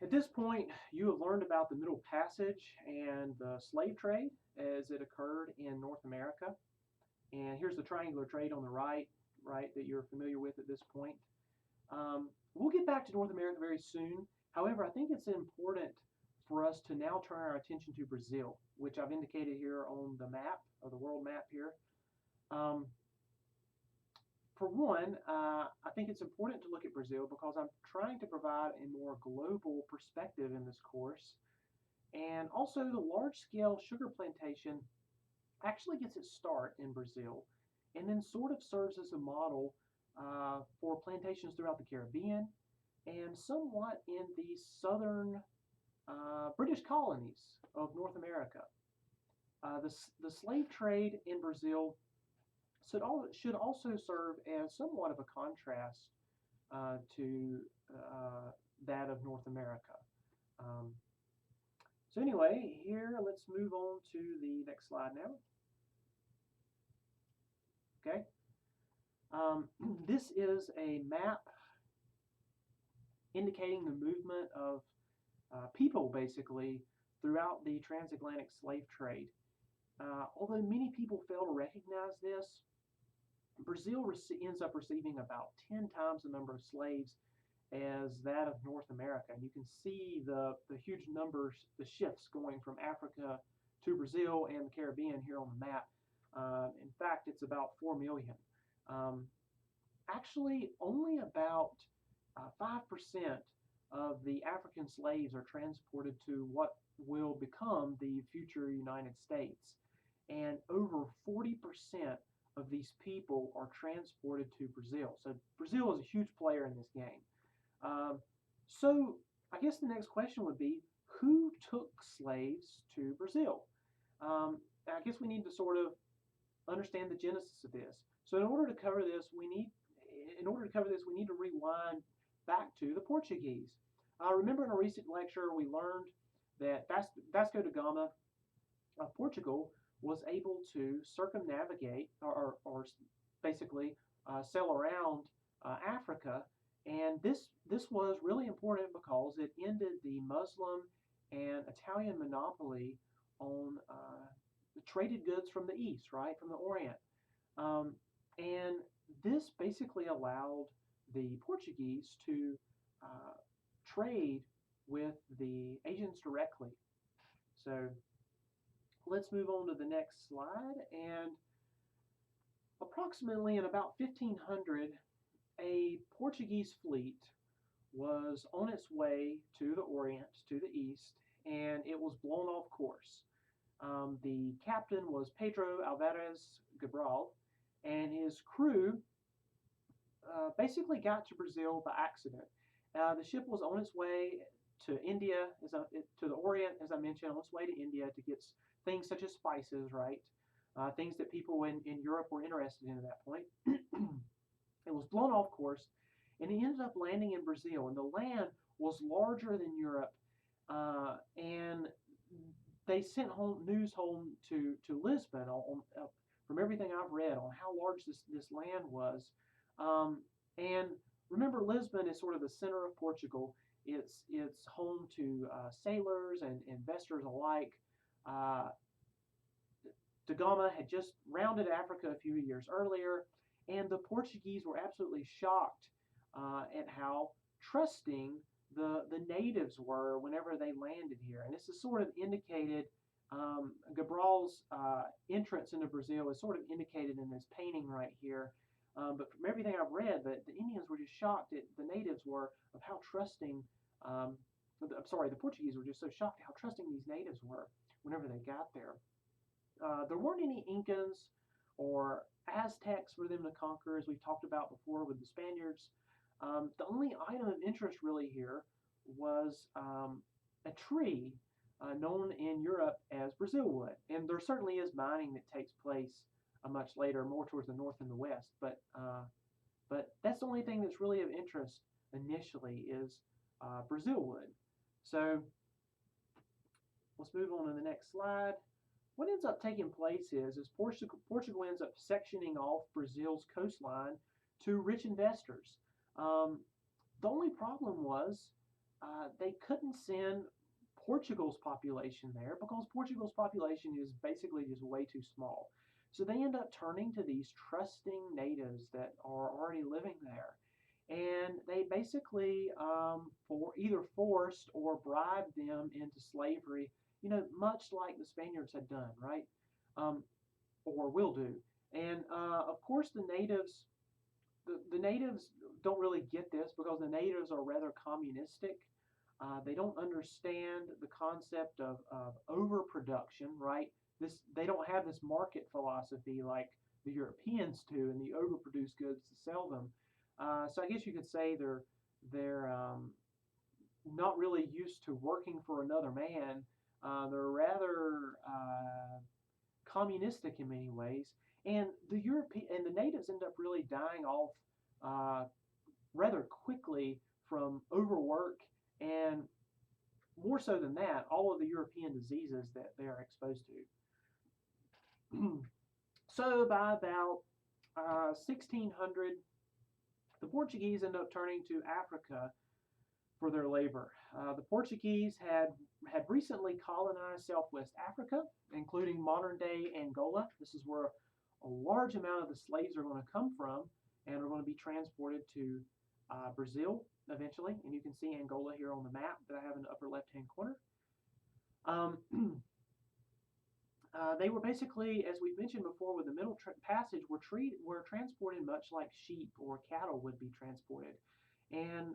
At this point, you have learned about the Middle Passage and the slave trade as it occurred in North America. And here's the triangular trade on the right, that you're familiar with at this point. We'll get back to North America very soon. However, I think it's important for us to now turn our attention to Brazil, which I've indicated here on the map, or the world map here. Um, for one, I think it's important to look at Brazil because I'm trying to provide a more global perspective in this course. And also, the large scale sugar plantation actually gets its start in Brazil and then sort of serves as a model for plantations throughout the Caribbean and somewhat in the southern British colonies of North America. The slave trade in Brazil should also serve as somewhat of a contrast to that of North America. Um, so anyway, here let's move on to the next slide now. Okay, this is a map indicating the movement of people basically throughout the transatlantic slave trade. Although many people fail to recognize this, Brazil ends up receiving about 10 times the number of slaves as that of North America. And you can see the huge numbers, the shifts going from Africa to Brazil and the Caribbean here on the map. In fact, it's about 4 million. Um, Actually, only about 5% of the African slaves are transported to what will become the future United States. And over 40% of these people are transported to Brazil. So Brazil is a huge player in this game. Um, so I guess the next question would be, who took slaves to Brazil? I guess we need to sort of understand the genesis of this. So in order to cover this, we need to rewind back to the Portuguese. Remember in a recent lecture we learned that Vasco da Gama of Portugal was able to circumnavigate or basically sail around Africa, and this was really important because it ended the Muslim and Italian monopoly on the traded goods from the East, right, from the Orient. And this basically allowed the Portuguese to uh, trade with the Asians directly. So let's move on to the next slide. And approximately in about 1500, a Portuguese fleet was on its way to the Orient, to the East, and it was blown off course. The captain was Pedro Alvares Cabral, and his crew basically got to Brazil by accident. The ship was on its way to India, to the Orient, as I mentioned, on its way to India to get things such as spices, right? Things that people in Europe were interested in at that point. It was blown off course, and it ended up landing in Brazil. And the land was larger than Europe, and they sent news home to Lisbon from everything I've read on how large this land was. And remember, Lisbon is sort of the center of Portugal. It's home to sailors and investors alike. Uh, Da Gama had just rounded Africa a few years earlier, and the Portuguese were absolutely shocked at how trusting the natives were whenever they landed here. And this is sort of indicated, Gabral's entrance into Brazil is sort of indicated in this painting right here. But from everything I've read, the Indians were just shocked at the natives were of how trusting. I'm sorry, the Portuguese were just so shocked at how trusting these natives were whenever they got there. There weren't any Incans or Aztecs for them to conquer, as we've talked about before with the Spaniards. The only item of interest really here was a tree known in Europe as Brazil wood. And there certainly is mining that takes place much later, more towards the north and the west. But that's the only thing that's really of interest initially is Brazil wood. So let's move on to the next slide. What ends up taking place is Portugal ends up sectioning off Brazil's coastline to rich investors. The only problem was they couldn't send Portugal's population there because Portugal's population is basically just way too small. So they end up turning to these trusting natives that are already living there. And they basically for either forced or bribed them into slavery, much like the Spaniards had done, right? Um, or will do. And of course, the natives don't really get this because the natives are rather communistic. They don't understand the concept of overproduction, right? They don't have this market philosophy like the Europeans do, and the overproduce goods to sell them. So I guess you could say they're not really used to working for another man. They're rather communistic in many ways, and the natives end up really dying off uh, rather quickly from overwork and more so than that, all of the European diseases that they are exposed to. So by about 1600, the Portuguese end up turning to Africa for their labor. The Portuguese had recently colonized Southwest Africa, including modern-day Angola. This is where a large amount of the slaves are going to come from and are going to be transported to Brazil eventually. And you can see Angola here on the map that I have in the upper left-hand corner. Um, they were basically, as we've mentioned before with the Middle Passage, were transported much like sheep or cattle would be transported. And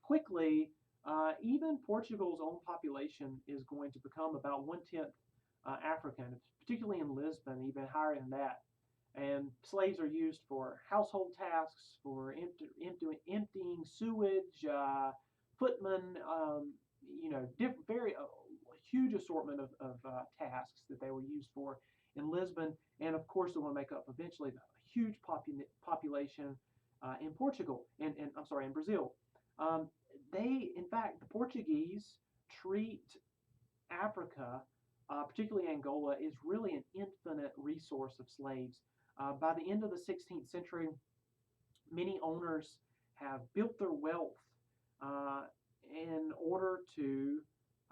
quickly, even Portugal's own population is going to become about one-tenth African, particularly in Lisbon, even higher than that. And slaves are used for household tasks, for emptying sewage, footmen, very huge assortment of tasks that they were used for in Lisbon. And of course, they want to make up eventually the huge population in Portugal, and I'm sorry, in Brazil. In fact, the Portuguese treat Africa, particularly Angola, is really an infinite resource of slaves. By the end of the 16th century, many owners have built their wealth uh, in order to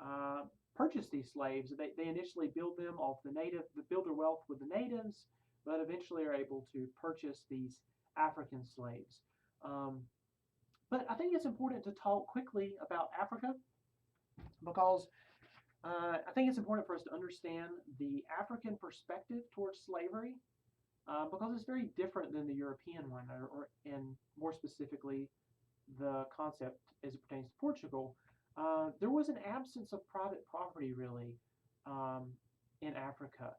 uh, purchase these slaves. They initially build their wealth with the natives, but eventually are able to purchase these African slaves. Um, but I think it's important to talk quickly about Africa because I think it's important for us to understand the African perspective towards slavery because it's very different than the European one, and more specifically, the concept as it pertains to Portugal. There was an absence of private property, really, um, in Africa.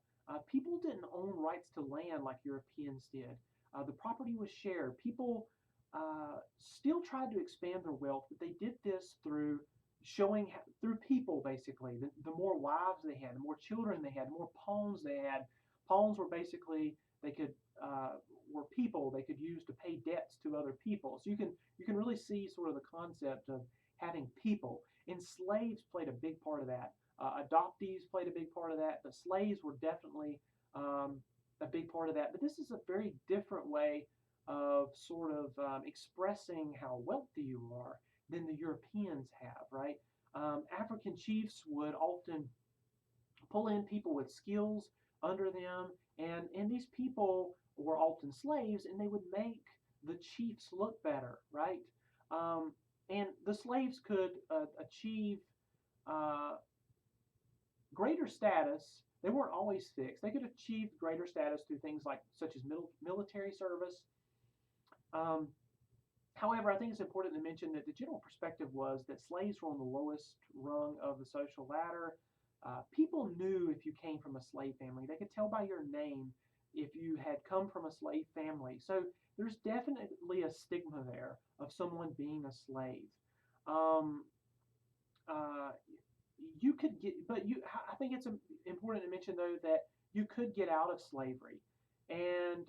People didn't own rights to land like Europeans did. The property was shared. People still tried to expand their wealth, but they did this through people, basically. The more wives they had, the more children they had, the more pawns they had. Pawns were basically they could were people they could use to pay debts to other people. So you can really see sort of the concept of having people. And slaves played a big part of that. Adoptees played a big part of that. The slaves were definitely a big part of that. But this is a very different way of sort of expressing how wealthy you are than the Europeans have, right? African chiefs would often pull in people with skills under them, and these people were often slaves, and they would make the chiefs look better, right? And the slaves could achieve uh, greater status. They weren't always fixed. They could achieve greater status through things like such as military service. Um, However, I think it's important to mention that the general perspective was that slaves were on the lowest rung of the social ladder. People knew if you came from a slave family. They could tell by your name if you had come from a slave family. So there's definitely a stigma there of someone being a slave. Um, uh, you could get, but I think it's important to mention though that you could get out of slavery, and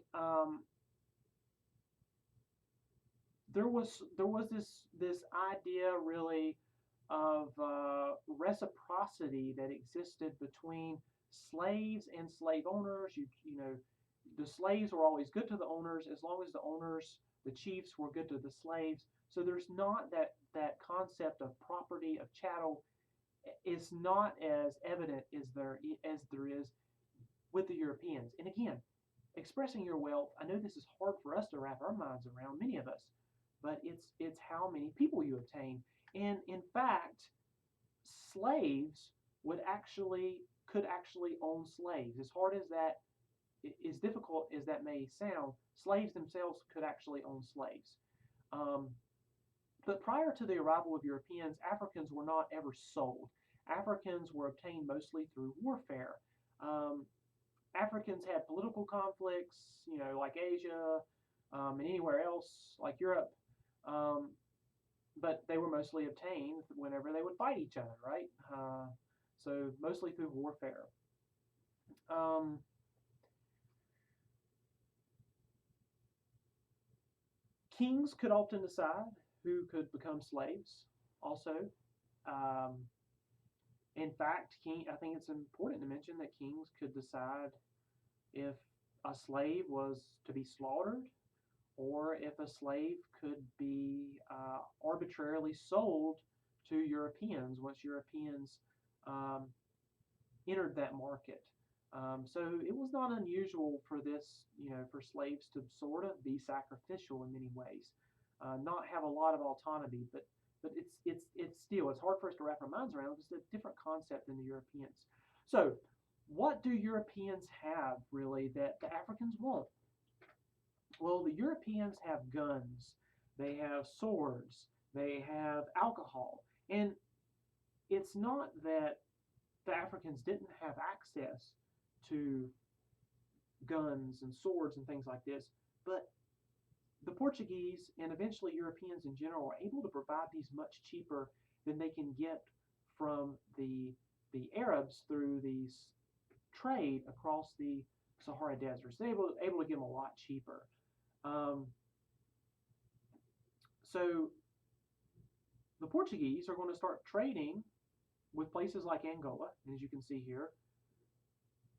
there was this idea really of reciprocity that existed between slaves and slave owners. You know, the slaves were always good to the owners as long as the chiefs were good to the slaves. So there's not that concept of property of chattel is not as evident as there is with the Europeans. And again, expressing your wealth, I know this is hard for us to wrap our minds around, many of us, but it's how many people you obtain. And in fact, slaves could actually own slaves. As hard as that as difficult as that may sound, slaves themselves could actually own slaves. Um, but prior to the arrival of Europeans, Africans were not ever sold. Africans were obtained mostly through warfare. Um, Africans had political conflicts, like Asia, and anywhere else, like Europe, um, but they were mostly obtained whenever they would fight each other, right? So mostly through warfare. Um, Kings could often decide who could become slaves. Also, um, in fact, I think it's important to mention that kings could decide if a slave was to be slaughtered or if a slave could be arbitrarily sold to Europeans once Europeans um, entered that market. So it was not unusual for for slaves to sort of be sacrificial in many ways, not have a lot of autonomy, but it's hard for us to wrap our minds around. It's a different concept than the Europeans. So, what do Europeans have really that the Africans won't? Well, the Europeans have guns, they have swords, they have alcohol, and it's not that the Africans didn't have access to guns and swords and things like this, but the Portuguese and eventually Europeans in general are able to provide these much cheaper than they can get from the Arabs through these trade across the Sahara Desert. So they're able to get them a lot cheaper. Um, so the Portuguese are going to start trading with places like Angola, and as you can see here,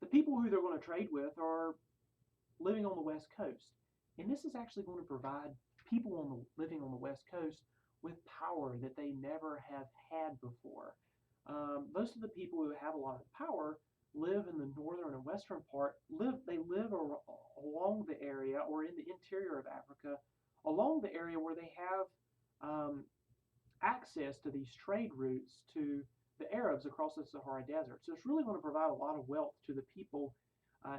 the people who they're going to trade with are living on the West Coast. And this is actually going to provide people living on the West Coast with power that they never have had before. Most of the people who have a lot of power live in the northern and western part. They live along the area or in the interior of Africa, along the area where they have access to these trade routes to the Arabs across the Sahara Desert. So it's really going to provide a lot of wealth to the people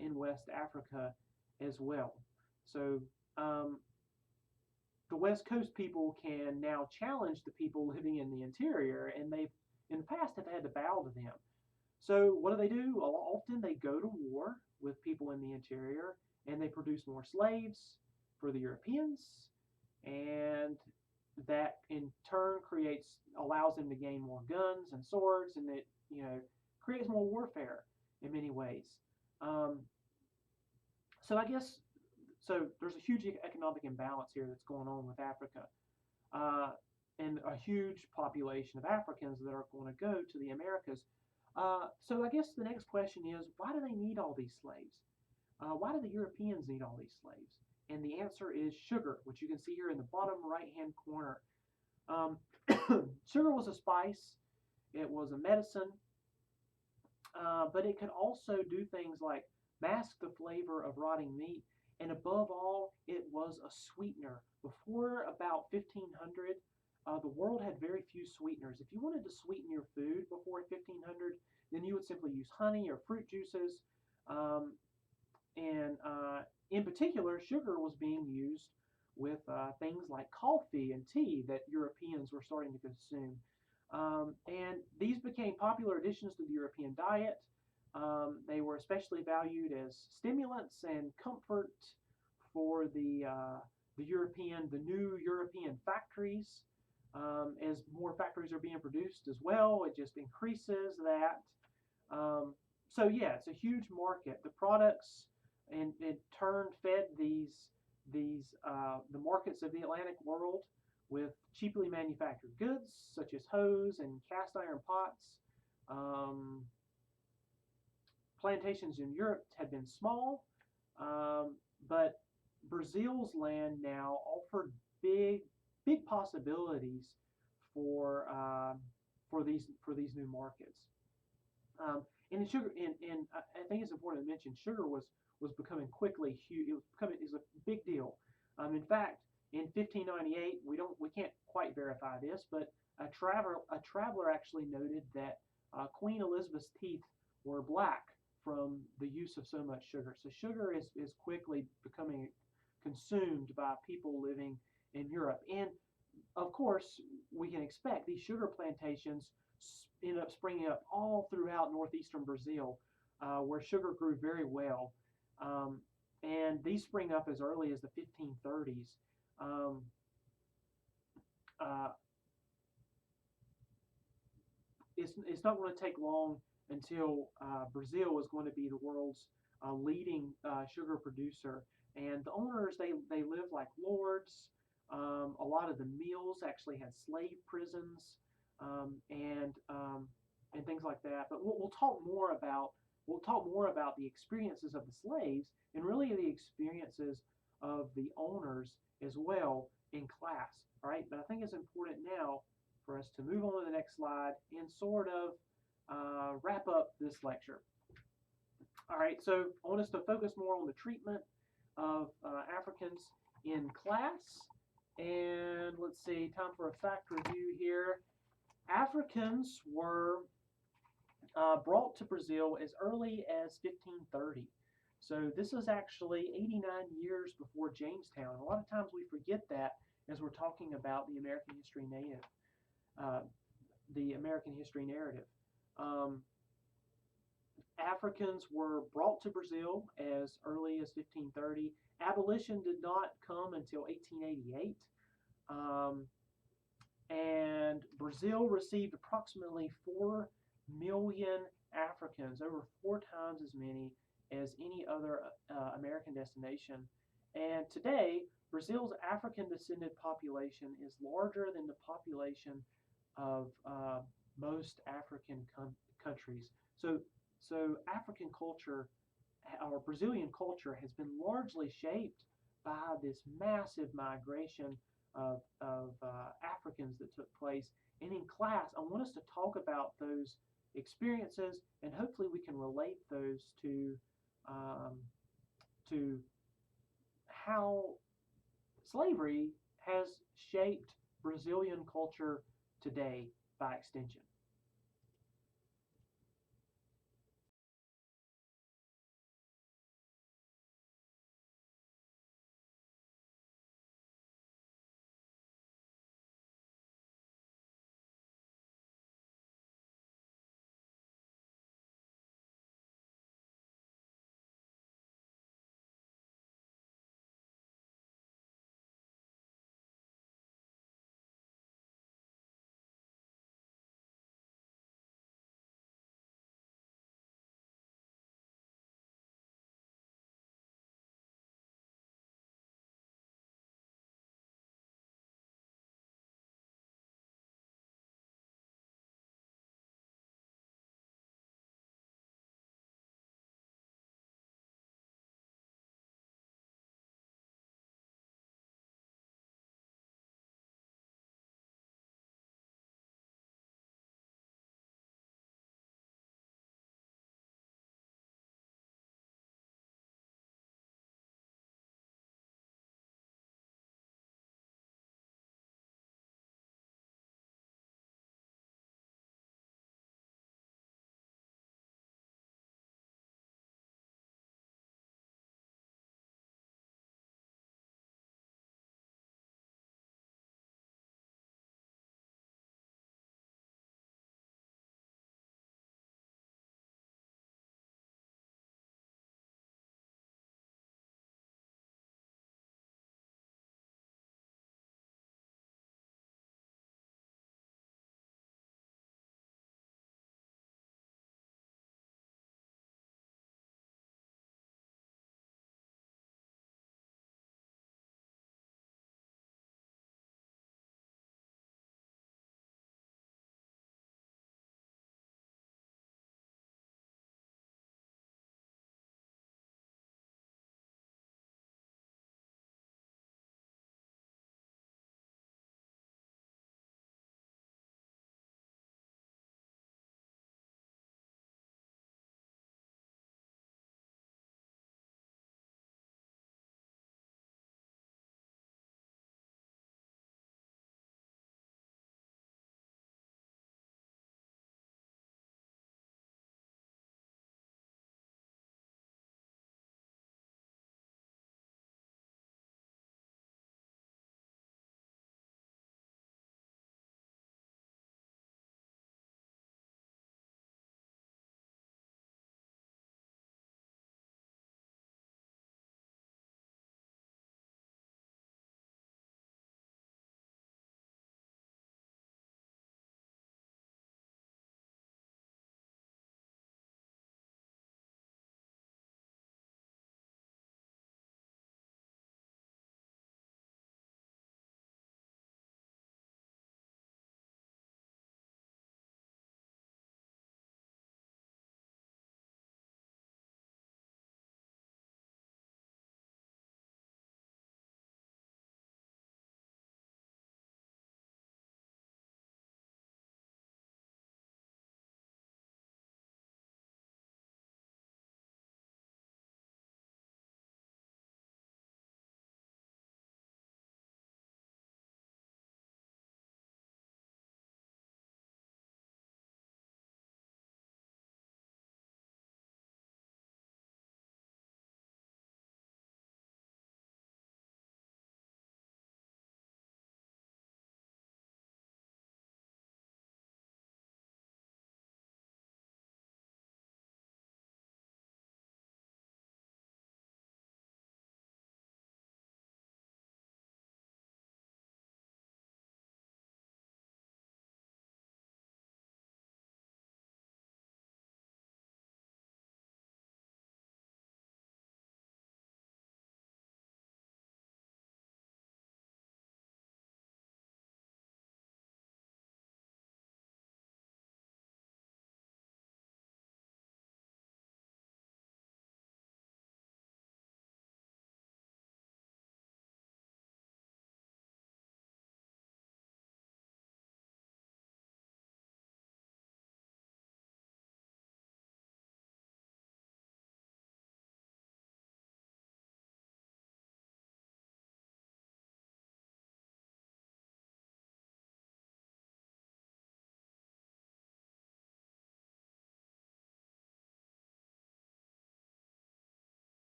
in West Africa as well. So the West Coast people can now challenge the people living in the interior, and they've in the past have had to bow to them. So what do? Often they go to war with people in the interior, and they produce more slaves for the Europeans, and that in turn allows them to gain more guns and swords, and it creates more warfare in many ways. So I guess there's a huge economic imbalance here that's going on with Africa, and a huge population of Africans that are going to go to the Americas. So I guess the next question is, why do they need all these slaves? Why do the Europeans need all these slaves? And the answer is sugar, which you can see here in the bottom right-hand corner. Sugar was a spice. It was a medicine. But it could also do things like mask the flavor of rotting meat. And above all, it was a sweetener. Before about 1500, the world had very few sweeteners. If you wanted to sweeten your food before 1500, then you would simply use honey or fruit juices. And in particular, sugar was being used with things like coffee and tea that Europeans were starting to consume. And these became popular additions to the European diet. They were especially valued as stimulants and comfort for the new European factories. As more factories are being produced as well, it just increases that. So yeah, it's a huge market. The products and in turn fed the markets of the Atlantic world with cheaply manufactured goods such as hose and cast iron pots. Plantations in Europe had been small, but Brazil's land now offered big big possibilities for these new markets. And sugar, and I think it's important to mention, sugar was becoming quickly huge. It was a big deal. In fact, in 1598, we can't quite verify this, but a traveler actually noted that Queen Elizabeth's teeth were black from the use of so much sugar. So sugar is quickly becoming consumed by people living in Europe. And of course, we can expect these sugar plantations end up springing up all throughout northeastern Brazil, where sugar grew very well. And these spring up as early as the 1530s. Um, uh, it's not going to take long until Brazil is going to be the world's leading sugar producer. And the owners, they live like lords. A lot of the mills actually had slave prisons, and things like that. But we'll talk more about the experiences of the slaves and really the experiences of the owners as well in class. All right, but I think it's important now for us to move on to the next slide and sort of wrap up this lecture. All right, so I want us to focus more on the treatment of Africans in class. And let's see, time for a fact review here. Africans were brought to Brazil as early as 1530. So this is actually 89 years before Jamestown. A lot of times we forget that as we're talking about the American history narrative. Africans were brought to Brazil as early as 1530. Abolition did not come until 1888. And Brazil received approximately 4 million Africans, over 4 times as many as any other American destination. And today, Brazil's African descended population is larger than the population of most African countries. So African culture, or Brazilian culture, has been largely shaped by this massive migration of Africans that took place. And in class, I want us to talk about those experiences, and hopefully we can relate those to how slavery has shaped Brazilian culture today by extension.